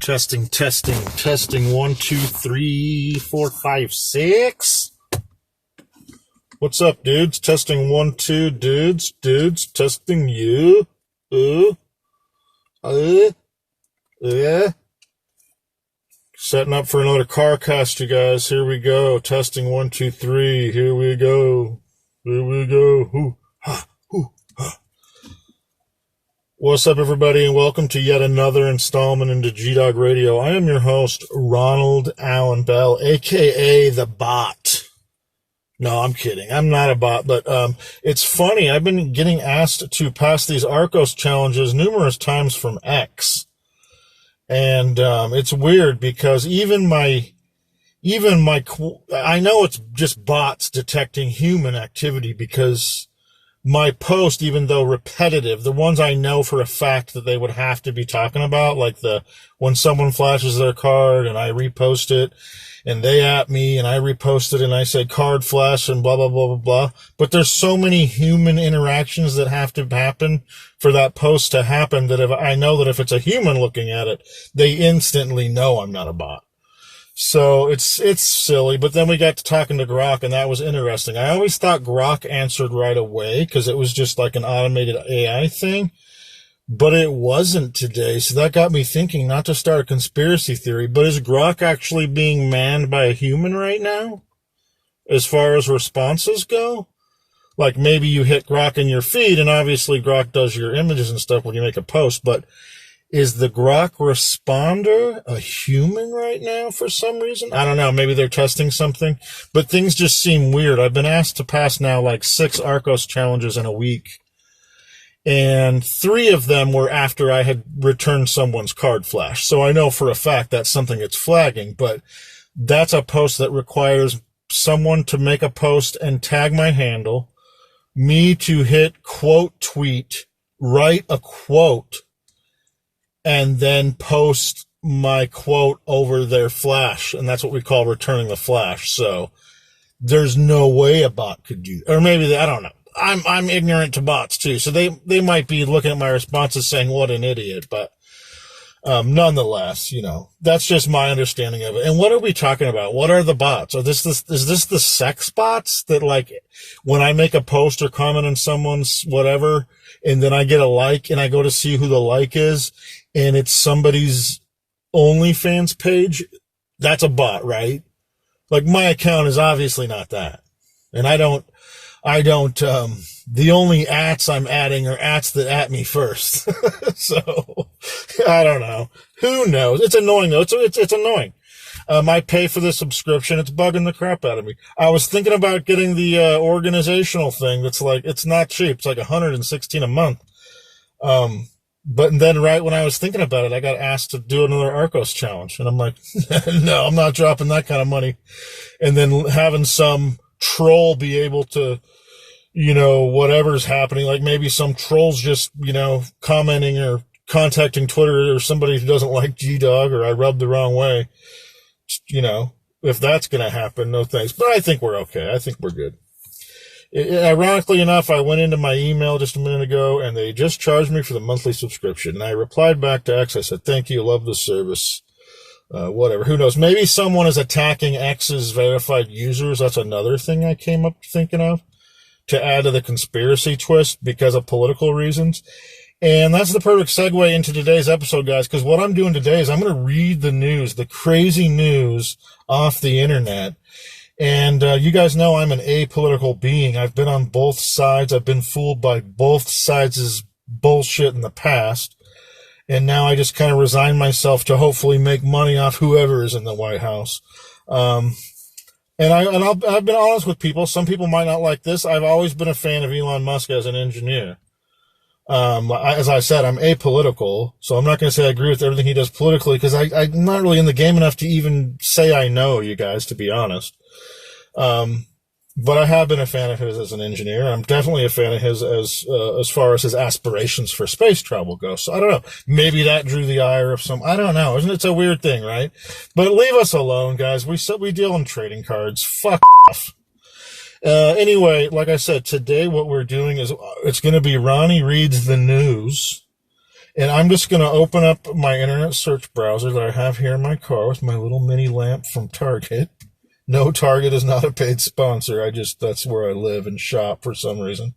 Testing. 1, 2, 3, 4, 5, 6. What's up, dudes? Testing 1, 2, dudes. Testing you. Yeah. Setting up for another car cast, you guys. Here we go. Testing 1, 2, 3. Here we go. What's up, everybody, and welcome to yet another installment into G-Dawg Radio. I am your host, Ronald Allen Bell, a.k.a. The Bot. No, I'm kidding. I'm not a bot, but it's funny. I've been getting asked to pass these Arcos challenges numerous times from X. And it's weird because even my, I know it's just bots detecting human activity because my post, even though repetitive, the ones I know for a fact that they would have to be talking about, like when someone flashes their card and I repost it and they at me and I repost it and I say card flash and blah, blah, blah, blah, blah. But there's so many human interactions that have to happen for that post to happen that if it's a human looking at it, they instantly know I'm not a bot. So it's silly, but then we got to talking to Grok, and that was interesting. I always thought Grok answered right away because it was just like an automated AI thing, but it wasn't today. So that got me thinking, not to start a conspiracy theory, but is Grok actually being manned by a human right now as far as responses go? Like maybe you hit Grok in your feed, and obviously Grok does your images and stuff when you make a post, but is the Grok responder a human right now for some reason? I don't know. Maybe they're testing something, but things just seem weird. I've been asked to pass now like 6 Arcos challenges in a week, and 3 of them were after I had returned someone's card flash. So I know for a fact that's something it's flagging, but that's a post that requires someone to make a post and tag my handle, me to hit quote tweet, write a quote, and then post my quote over their flash. And that's what we call returning the flash. So there's no way a bot could do, or maybe I don't know. I'm ignorant to bots too. So they might be looking at my responses saying, what an idiot. But, nonetheless, that's just my understanding of it. And what are we talking about? What are the bots? Is this the sex bots that, like, when I make a post or comment on someone's whatever, and then I get a like and I go to see who the like is, and it's somebody's OnlyFans page, that's a bot, right? Like, my account is obviously not that. And I don't, the only ats I'm adding are ats that at me first. So, I don't know. Who knows? It's annoying though. It's annoying. I pay for the subscription. It's bugging the crap out of me. I was thinking about getting the, organizational thing that's like, it's not cheap. It's like $116 a month. But then right when I was thinking about it, I got asked to do another Arcos challenge. And I'm like, no, I'm not dropping that kind of money. And then having some troll be able to, whatever's happening, like maybe some trolls just, commenting or contacting Twitter or somebody who doesn't like G-Dawg or I rubbed the wrong way. If that's going to happen, no thanks. But I think we're okay. I think we're good. Ironically enough, I went into my email just a minute ago, and they just charged me for the monthly subscription. And I replied back to X. I said, thank you, love the service. Whatever. Who knows? Maybe someone is attacking X's verified users. That's another thing I came up thinking of to add to the conspiracy twist because of political reasons. And that's the perfect segue into today's episode, guys, because what I'm doing today is I'm going to read the news, the crazy news off the internet. And you guys know I'm an apolitical being. I've been on both sides. I've been fooled by both sides' bullshit in the past. And now I just kind of resign myself to hopefully make money off whoever is in the White House. I've been honest with people. Some people might not like this. I've always been a fan of Elon Musk as an engineer. As I said, I'm apolitical, so I'm not going to say I agree with everything he does politically because I'm not really in the game enough to even say I know, you guys, to be honest. But I have been a fan of his as an engineer. I'm definitely a fan of his as far as his aspirations for space travel go. So I don't know. Maybe that drew the ire of some. I don't know. Isn't it a weird thing, right? But leave us alone, guys. We deal in trading cards. Fuck off. Anyway, like I said, today what we're doing is it's going to be Ronny reads the news, And I'm just going to open up my internet search browser that I have here in my car with my little mini lamp from Target. No, Target is not a paid sponsor. That's where I live and shop for some reason.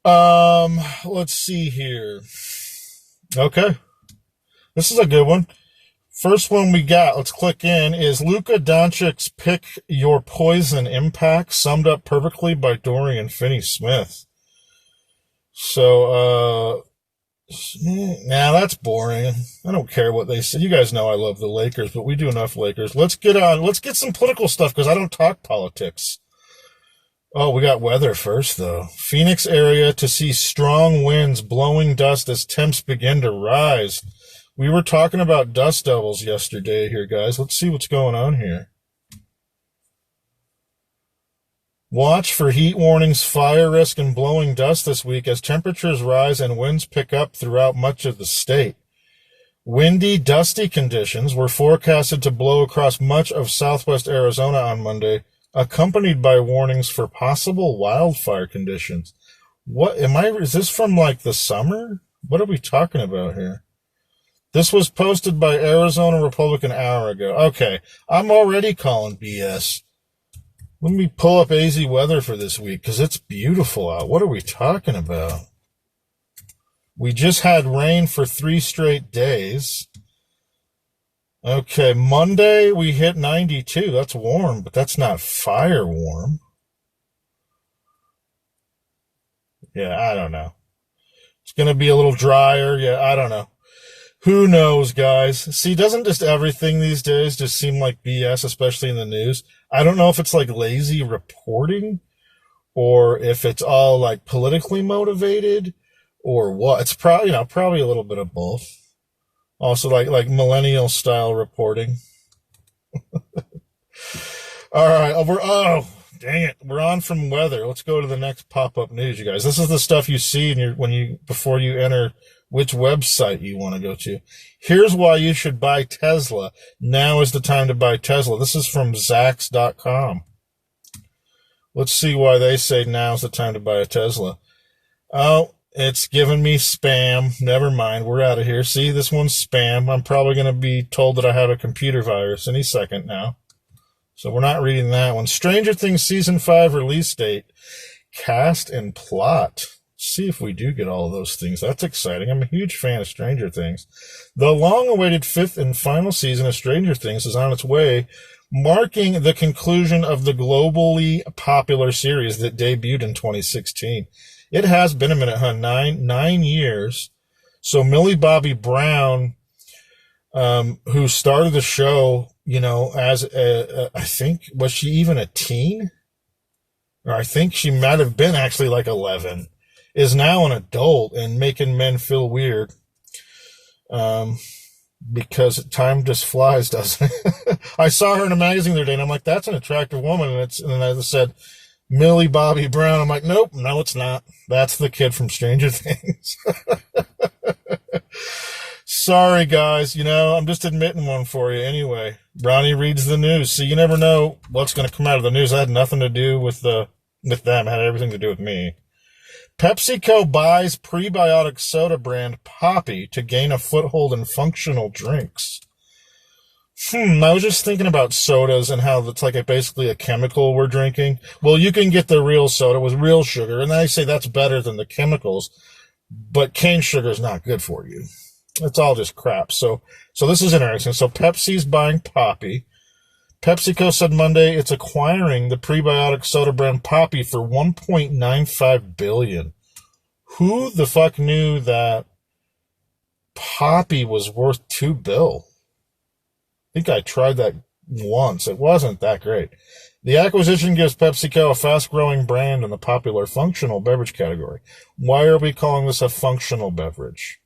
Let's see here. Okay. This is a good one. First one we got, let's click in, is Luka Doncic's Pick Your Poison impact summed up perfectly by Dorian Finney-Smith. So, now that's boring. I don't care what they say. You guys know I love the Lakers, but we do enough Lakers. Let's get some political stuff because I don't talk politics. Oh, we got weather first, though. Phoenix area to see strong winds blowing dust as temps begin to rise. We were talking about dust devils yesterday here, guys. Let's see what's going on here. Watch for heat warnings, fire risk, and blowing dust this week as temperatures rise and winds pick up throughout much of the state. Windy, dusty conditions were forecasted to blow across much of southwest Arizona on Monday, accompanied by warnings for possible wildfire conditions. Is this from like the summer? What are we talking about here? This was posted by Arizona Republic an hour ago. Okay, I'm already calling BS. Let me pull up AZ weather for this week because it's beautiful out. What are we talking about? We just had rain for 3 straight days. Okay, Monday we hit 92. That's warm, but that's not fire warm. Yeah, I don't know. It's going to be a little drier. Yeah, I don't know. Who knows, guys? See, doesn't just everything these days just seem like BS, especially in the news? I don't know if it's like lazy reporting or if it's all like politically motivated or what. It's probably a little bit of both. Also like millennial style reporting. All right. Dang it. We're on from weather. Let's go to the next pop-up news, you guys. This is the stuff you see before you enter which website you want to go to. Here's why you should buy Tesla. Now is the time to buy Tesla. This is from Zax.com. Let's see why they say now's the time to buy a Tesla. Oh, it's giving me spam. Never mind. We're out of here. See, this one's spam. I'm probably going to be told that I have a computer virus any second now. So we're not reading that one. Stranger Things Season 5 release date. Cast and plot. See if we do get all of those things. That's exciting. I'm a huge fan of Stranger Things. The long-awaited 5th and final season of Stranger Things is on its way, marking the conclusion of the globally popular series that debuted in 2016. It has been a minute, huh? Nine years. So Millie Bobby Brown, who started the show, as I think, was she even a teen? Or I think she might have been actually like 11. Is now an adult and making men feel weird. Because time just flies, doesn't it? I saw her in a magazine the other day and I'm like, that's an attractive woman. And then I said, Millie Bobby Brown. I'm like, nope, no, it's not. That's the kid from Stranger Things. Sorry, guys. I'm just admitting one for you anyway. Ronny reads the news. So you never know what's going to come out of the news. I had nothing to do with them. It had everything to do with me. PepsiCo buys prebiotic soda brand Poppy to gain a foothold in functional drinks. I was just thinking about sodas and how it's like basically a chemical we're drinking. Well, you can get the real soda with real sugar, and I say that's better than the chemicals, but cane sugar is not good for you. It's all just crap. So this is interesting. So Pepsi's buying Poppy. PepsiCo said Monday it's acquiring the prebiotic soda brand Poppy for $1.95 billion. Who the fuck knew that Poppy was worth $2 billion? I think I tried that once. It wasn't that great. The acquisition gives PepsiCo a fast-growing brand in the popular functional beverage category. Why are we calling this a functional beverage?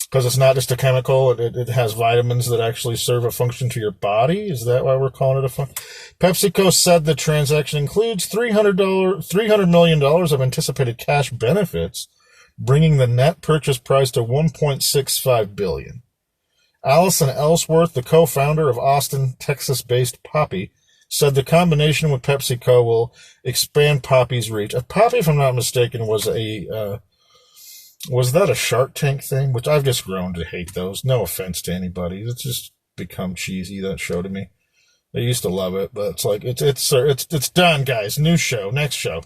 Because it's not just a chemical. It has vitamins that actually serve a function to your body. Is that why we're calling it a function? PepsiCo said the transaction includes $300 million of anticipated cash benefits, bringing the net purchase price to $1.65 billion. Allison Ellsworth, the co-founder of Austin, Texas-based Poppy, said the combination with PepsiCo will expand Poppy's reach. Poppy, if I'm not mistaken, was a Was that a Shark Tank thing? Which I've just grown to hate those. No offense to anybody. It's just become cheesy, that show to me. I used to love it, but it's like, it's done, guys. New show, next show.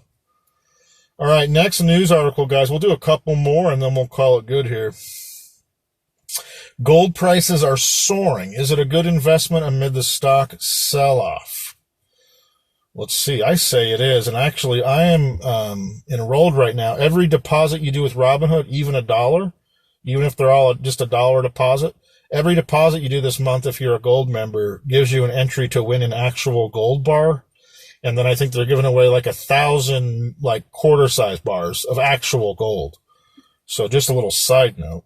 All right, next news article, guys. We'll do a couple more and then we'll call it good here. Gold prices are soaring. Is it a good investment amid the stock sell-off? Let's see. I say it is. And actually, I am enrolled right now. Every deposit you do with Robinhood, even $1, even if they're all just $1 deposit, every deposit you do this month, if you're a gold member, gives you an entry to win an actual gold bar. And then I think they're giving away like 1,000 like quarter-size bars of actual gold. So just a little side note.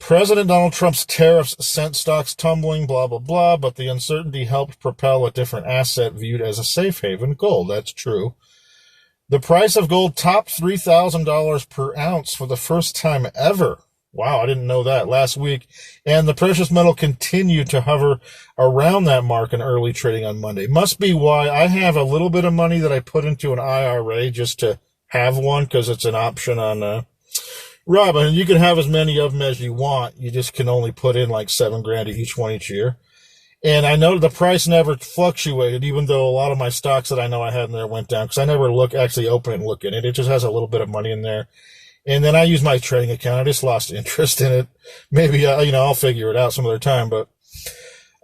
President Donald Trump's tariffs sent stocks tumbling, blah, blah, blah, but the uncertainty helped propel a different asset viewed as a safe haven, gold. That's true. The price of gold topped $3,000 per ounce for the first time ever. Wow, I didn't know that last week. And the precious metal continued to hover around that mark in early trading on Monday. Must be why I have a little bit of money that I put into an IRA just to have one because it's an option on Robin. And you can have as many of them as you want. You just can only put in like $7,000 each one each year. And I know the price never fluctuated, even though a lot of my stocks that I know I had in there went down because I never actually open it and look in it. It just has a little bit of money in there. And then I use my trading account. I just lost interest in it. Maybe, I'll figure it out some other time. But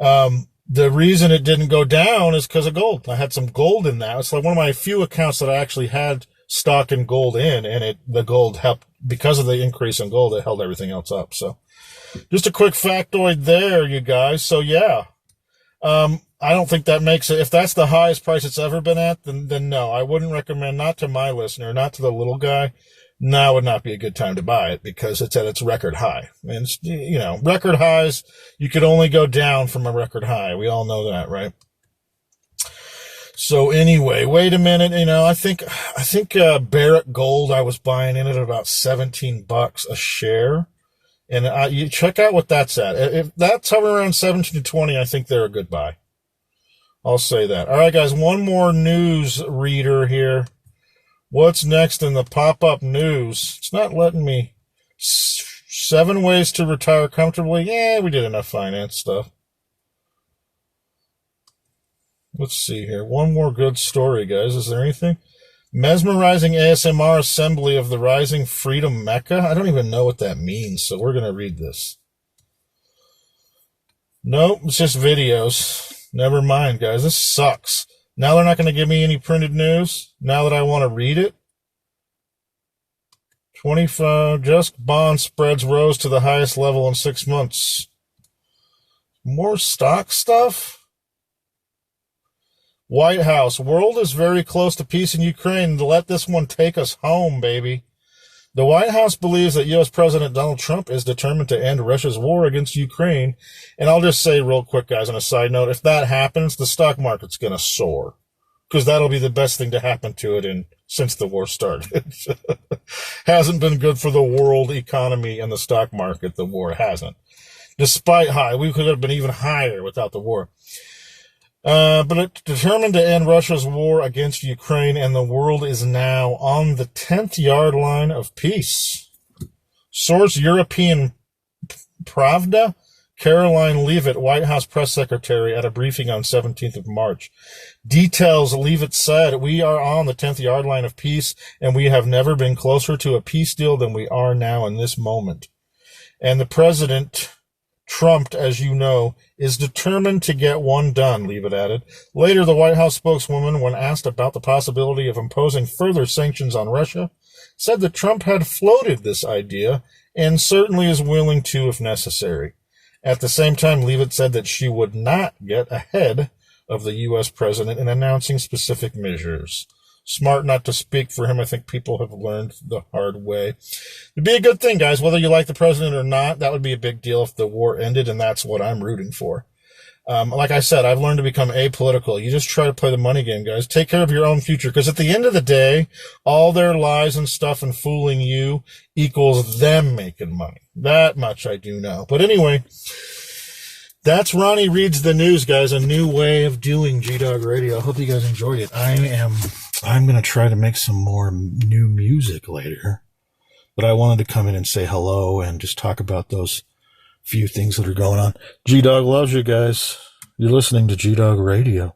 the reason it didn't go down is because of gold. I had some gold in that. It's like one of my few accounts that I actually had stock and gold in. And the gold helped, because of the increase in gold, it held everything else up. So just a quick factoid there, you guys. So, yeah. I don't think that makes it. If that's the highest price it's ever been at, then no. I wouldn't recommend, not to my listener, not to the little guy. Now would not be a good time to buy it because it's at its record high. And, record highs, you could only go down from a record high. We all know that, right? So anyway, wait a minute. I think Barrick Gold, I was buying in at about $17 a share. And you check out what that's at. If that's hovering around 17 to 20, I think they're a good buy. I'll say that. All right, guys, one more news reader here. What's next in the pop-up news? It's not letting me. 7 ways to retire comfortably. Yeah, we did enough finance stuff. Let's see here. One more good story, guys. Is there anything? Mesmerizing ASMR assembly of the rising freedom Mecca. I don't even know what that means, so we're going to read this. Nope, it's just videos. Never mind, guys. This sucks. Now they're not going to give me any printed news. Now that I want to read it. 25, just bond spreads rose to the highest level in 6 months. More stock stuff? White House. World is very close to peace in Ukraine. Let this one take us home, baby. The White House believes that U.S. President Donald Trump is determined to end Russia's war against Ukraine. And I'll just say real quick, guys, on a side note, if that happens, the stock market's going to soar. Because that'll be the best thing to happen to it since the war started. Hasn't been good for the world economy and the stock market, the war hasn't. Despite high, we could have been even higher without the war. But it's determined to end Russia's war against Ukraine, and the world is now on the 10th yard line of peace. Source European Pravda, Caroline Leavitt, White House press secretary, at a briefing on 17th of March. Details, Leavitt said, we are on the 10th yard line of peace, and we have never been closer to a peace deal than we are now in this moment. And the president, Trump, as you know, is determined to get one done, Leavitt added. Later, the White House spokeswoman, when asked about the possibility of imposing further sanctions on Russia, said that Trump had floated this idea and certainly is willing to if necessary. At the same time, Leavitt said that she would not get ahead of the U.S. president in announcing specific measures. Smart not to speak for him. I think people have learned the hard way. It'd be a good thing, guys, whether you like the president or not. That would be a big deal if the war ended, and that's what I'm rooting for. Like I said, I've learned to become apolitical. You just try to play the money game, guys. Take care of your own future, because at the end of the day, all their lies and stuff and fooling you equals them making money. That much I do know. But anyway, that's Ronnie Reads the News, guys. A new way of doing G-Dawg Radio. I hope you guys enjoyed it. I'm going to try to make some more new music later. but I wanted to come in and say hello and just talk about those few things that are going on. G-Dawg loves you guys. You're listening to G-Dawg Radio.